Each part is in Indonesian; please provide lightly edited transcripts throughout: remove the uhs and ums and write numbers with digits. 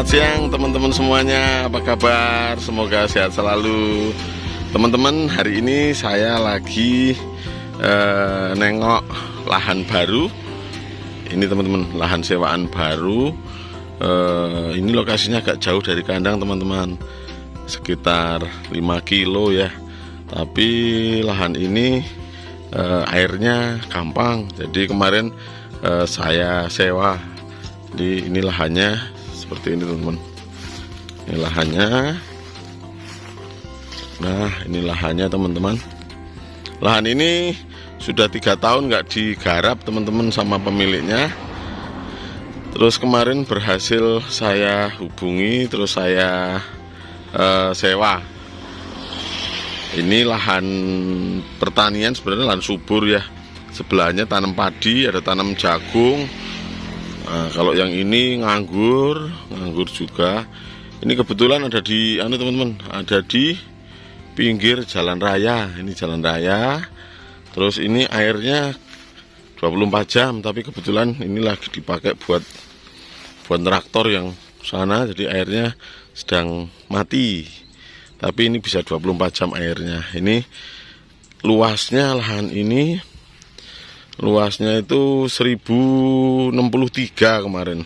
Selamat siang teman-teman semuanya, apa kabar? Semoga sehat selalu. Teman-teman, hari ini saya lagi nengok lahan baru. Ini teman-teman, lahan sewaan baru. Ini lokasinya agak jauh dari kandang teman-teman, sekitar 5 kilo ya. Tapi lahan ini airnya gampang. Jadi kemarin saya sewa. Jadi ini lahannya seperti ini teman-teman. Ini lahannya. Nah, ini lahannya teman-teman. Lahan ini sudah 3 tahun nggak digarap teman-teman sama pemiliknya. Terus kemarin berhasil saya hubungi, terus saya sewa. Ini lahan pertanian, sebenarnya lahan subur ya. Sebelahnya tanam padi, ada tanam jagung. Nah, kalau yang ini nganggur juga. Ini kebetulan ada di teman-teman, ada di pinggir jalan raya. Ini jalan raya. Terus ini airnya 24 jam, tapi kebetulan ini lagi dipakai buat traktor yang sana, jadi airnya sedang mati. Tapi ini bisa 24 jam airnya. Ini luasnya, lahan ini luasnya itu 1063 kemarin.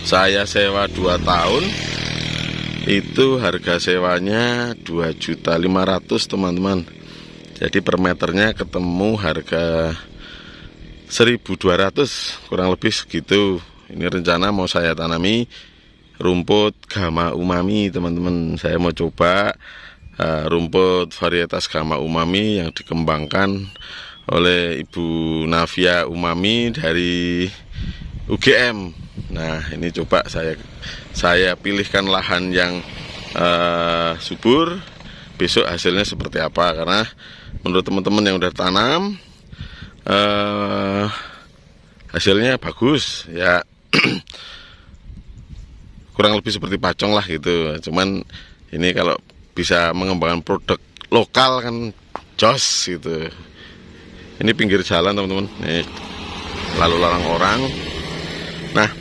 Saya sewa 2 tahun. Itu harga sewanya 2.500.000 teman-teman. Jadi per meternya ketemu harga 1.200, kurang lebih segitu. Ini rencana mau saya tanami rumput Gama Umami teman-teman. Saya mau coba rumput varietas Gama Umami yang dikembangkan oleh Ibu Navia Umami dari UGM. Nah, ini coba saya pilihkan lahan yang subur. Besok hasilnya seperti apa, karena menurut teman-teman yang udah tanam hasilnya bagus ya. Kurang lebih seperti pacong lah gitu. Cuman ini kalau bisa mengembangkan produk lokal kan jos gitu. Ini pinggir jalan teman-teman, nih lalu lalang orang. Nah,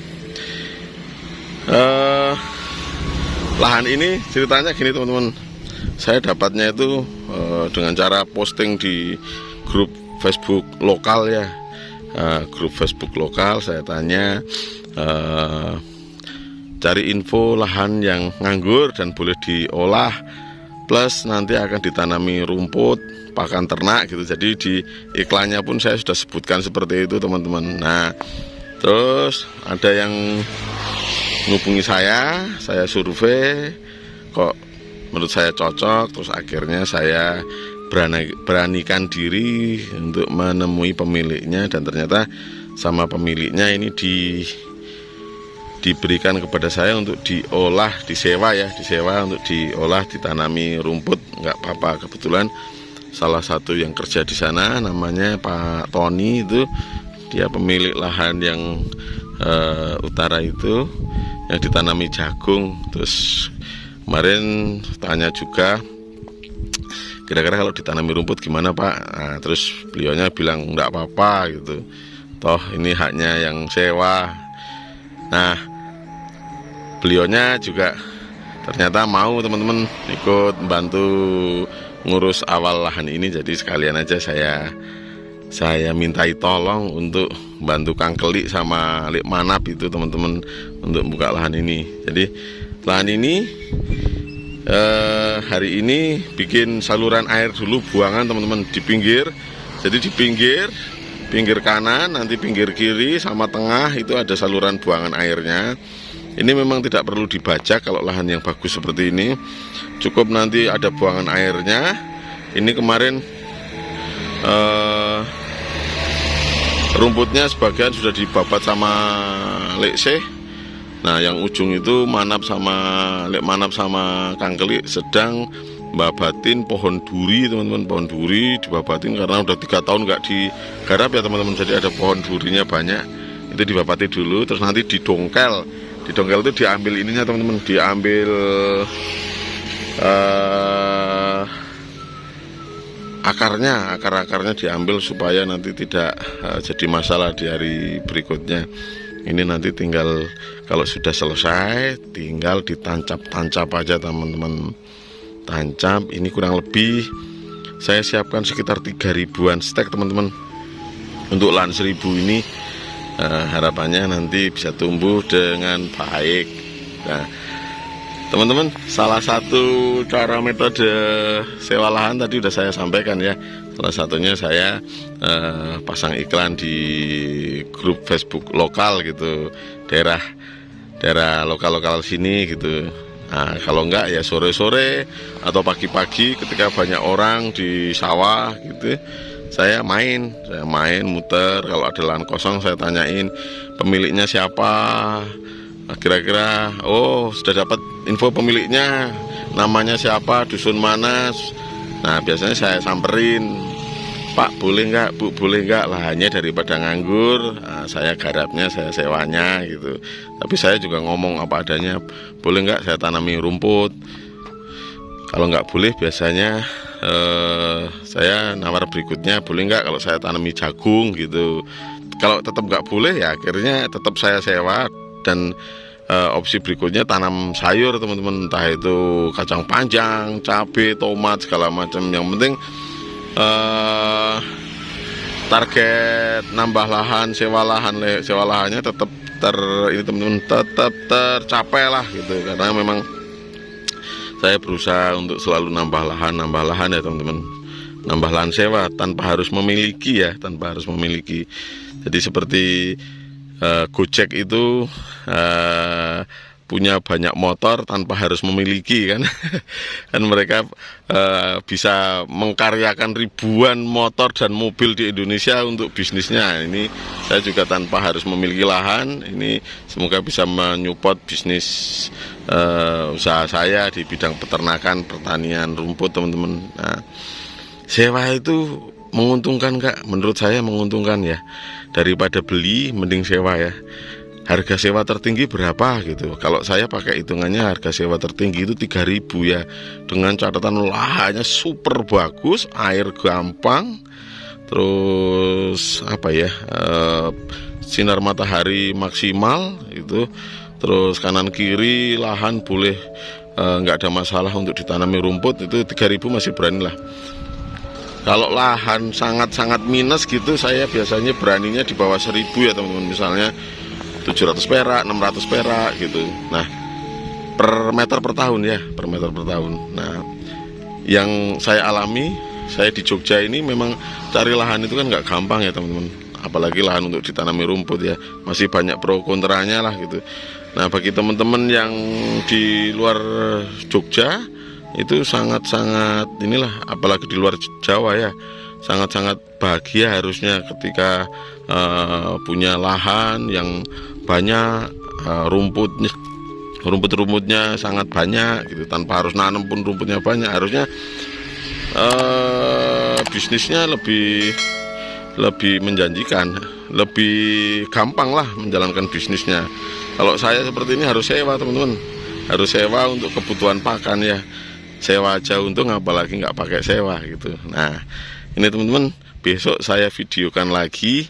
lahan ini ceritanya gini teman-teman. Saya dapatnya itu dengan cara posting di grup Facebook lokal ya. Grup Facebook lokal, saya tanya cari info lahan yang nganggur dan boleh diolah, plus nanti akan ditanami rumput pakan ternak gitu. Jadi di iklannya pun saya sudah sebutkan seperti itu teman-teman. Nah, terus ada yang menghubungi saya survei, kok menurut saya cocok. Terus akhirnya saya beranikan diri untuk menemui pemiliknya, dan ternyata sama pemiliknya ini diberikan kepada saya untuk diolah, disewa untuk diolah, ditanami rumput, nggak apa-apa. Kebetulan salah satu yang kerja di sana namanya Pak Tony, itu dia pemilik lahan yang utara itu yang ditanami jagung. Terus kemarin tanya juga, kira-kira kalau ditanami rumput gimana Pak? Nah, terus beliaunya bilang nggak apa-apa gitu, toh ini haknya yang sewa. Nah, beliaunya juga ternyata mau teman-teman ikut bantu ngurus awal lahan ini. Jadi sekalian aja saya mintai tolong untuk bantu Kang Keli sama Lik Manap itu teman-teman untuk buka lahan ini. Jadi lahan ini hari ini bikin saluran air dulu, buangan teman-teman di pinggir. Jadi di pinggir kanan, nanti pinggir kiri sama tengah itu ada saluran buangan airnya. Ini memang tidak perlu dibajak kalau lahan yang bagus seperti ini. Cukup nanti ada buangan airnya. Ini kemarin rumputnya sebagian sudah dibabat sama Lek Seh. Nah, yang ujung itu Lek Manap sama Kang Keli sedang babatin pohon duri teman-teman. Pohon duri dibabatin karena udah 3 tahun nggak digarap ya teman-teman. Jadi ada pohon durinya banyak. Itu dibabati dulu, terus nanti didongkel. Didongkel itu diambil ininya teman-teman, diambil akarnya diambil supaya nanti tidak jadi masalah di hari berikutnya. Ini nanti tinggal kalau sudah selesai tinggal ditancap-tancap aja teman-teman. Tancap ini kurang lebih saya siapkan sekitar 3000-an stek teman-teman. Untuk lahan 1000 ini harapannya nanti bisa tumbuh dengan baik. Nah teman-teman, salah satu cara metode sewa lahan tadi udah saya sampaikan ya. Salah satunya saya pasang iklan di grup Facebook lokal gitu, daerah lokal sini gitu. Nah kalau enggak ya sore-sore atau pagi-pagi ketika banyak orang di sawah gitu, saya main muter. Kalau ada lahan kosong saya tanyain pemiliknya siapa. Kira-kira sudah dapat info pemiliknya, namanya siapa, dusun mana. Nah biasanya saya samperin, Pak boleh nggak, Bu boleh nggak, lahannya daripada nganggur, saya garapnya, saya sewanya gitu. Tapi saya juga ngomong apa adanya, boleh nggak saya tanami rumput. Kalau nggak boleh biasanya saya nawar berikutnya, boleh nggak kalau saya tanami jagung gitu. Kalau tetap nggak boleh ya akhirnya tetap saya sewa. Dan opsi berikutnya tanam sayur teman-teman, entah itu kacang panjang, cabai, tomat segala macam. Yang penting target nambah lahan, sewa lahannya tetap tetap tercapai lah gitu. Karena memang saya berusaha untuk selalu nambah lahan ya teman-teman. Nambah lahan sewa tanpa harus memiliki ya, Jadi seperti Gojek itu punya banyak motor tanpa harus memiliki kan. Kan mereka bisa mengkaryakan ribuan motor dan mobil di Indonesia untuk bisnisnya. Ini saya juga tanpa harus memiliki lahan, ini semoga bisa menyupport bisnis usaha saya di bidang peternakan, pertanian rumput teman-teman. Nah, sewa itu menguntungkan Kak, menurut saya menguntungkan ya. Daripada beli mending sewa ya. Harga sewa tertinggi berapa gitu. Kalau saya pakai hitungannya harga sewa tertinggi itu 3.000 ya. Dengan catatan lahannya super bagus, air gampang. Terus apa ya? Sinar matahari maksimal itu. Terus kanan kiri lahan boleh nggak ada masalah untuk ditanami rumput, itu 3.000 masih berani lah. Kalau lahan sangat-sangat minus gitu, saya biasanya beraninya di bawah 1.000 ya teman-teman. Misalnya 700 perak, 600 perak gitu. Nah, per meter per tahun ya, per meter per tahun. Nah, yang saya alami, saya di Jogja ini memang cari lahan itu kan nggak gampang ya teman-teman. Apalagi lahan untuk ditanami rumput ya, masih banyak pro kontranya lah gitu. Nah, bagi teman-teman yang di luar Jogja, itu sangat-sangat inilah, apalagi di luar Jawa ya, sangat-sangat bahagia harusnya ketika punya lahan yang banyak, rumput-rumputnya sangat banyak gitu, tanpa harus nanam pun rumputnya banyak. Harusnya bisnisnya lebih menjanjikan, lebih gampang lah menjalankan bisnisnya. Kalau saya seperti ini harus sewa teman-teman, harus sewa untuk kebutuhan pakan ya. Sewa aja untung, apalagi nggak pakai sewa gitu. Nah ini teman-teman, besok saya videokan lagi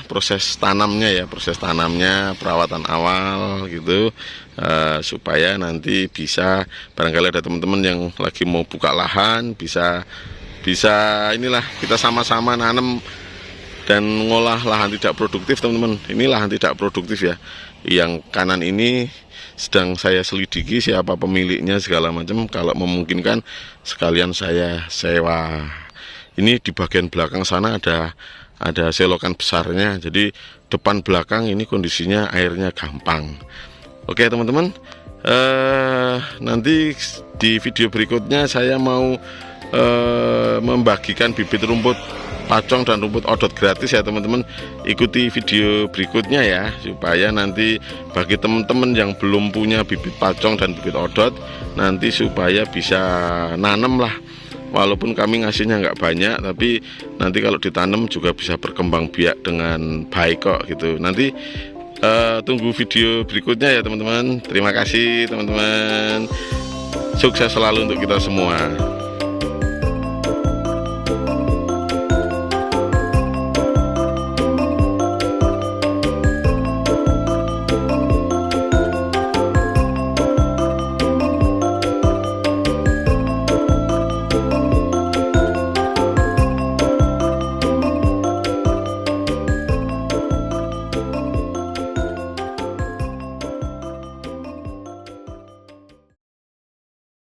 proses tanamnya, perawatan awal gitu, supaya nanti bisa, barangkali ada teman-teman yang lagi mau buka lahan, bisa inilah kita sama-sama nanam dan ngolah lahan tidak produktif teman-teman. Ini lahan tidak produktif ya, yang kanan ini sedang saya selidiki siapa pemiliknya segala macam. Kalau memungkinkan sekalian saya sewa. Ini di bagian belakang sana ada selokan besarnya, jadi depan belakang ini kondisinya airnya gampang. Oke teman-teman, nanti di video berikutnya saya mau membagikan bibit rumput pacong dan rumput odot gratis ya teman-teman. Ikuti video berikutnya ya, supaya nanti bagi teman-teman yang belum punya bibit pacong dan bibit odot, nanti supaya bisa nanam lah. Walaupun kami ngasihnya nggak banyak, tapi nanti kalau ditanam juga bisa berkembang biak dengan baik kok gitu. Nanti tunggu video berikutnya ya teman-teman. Terima kasih teman-teman, sukses selalu untuk kita semua.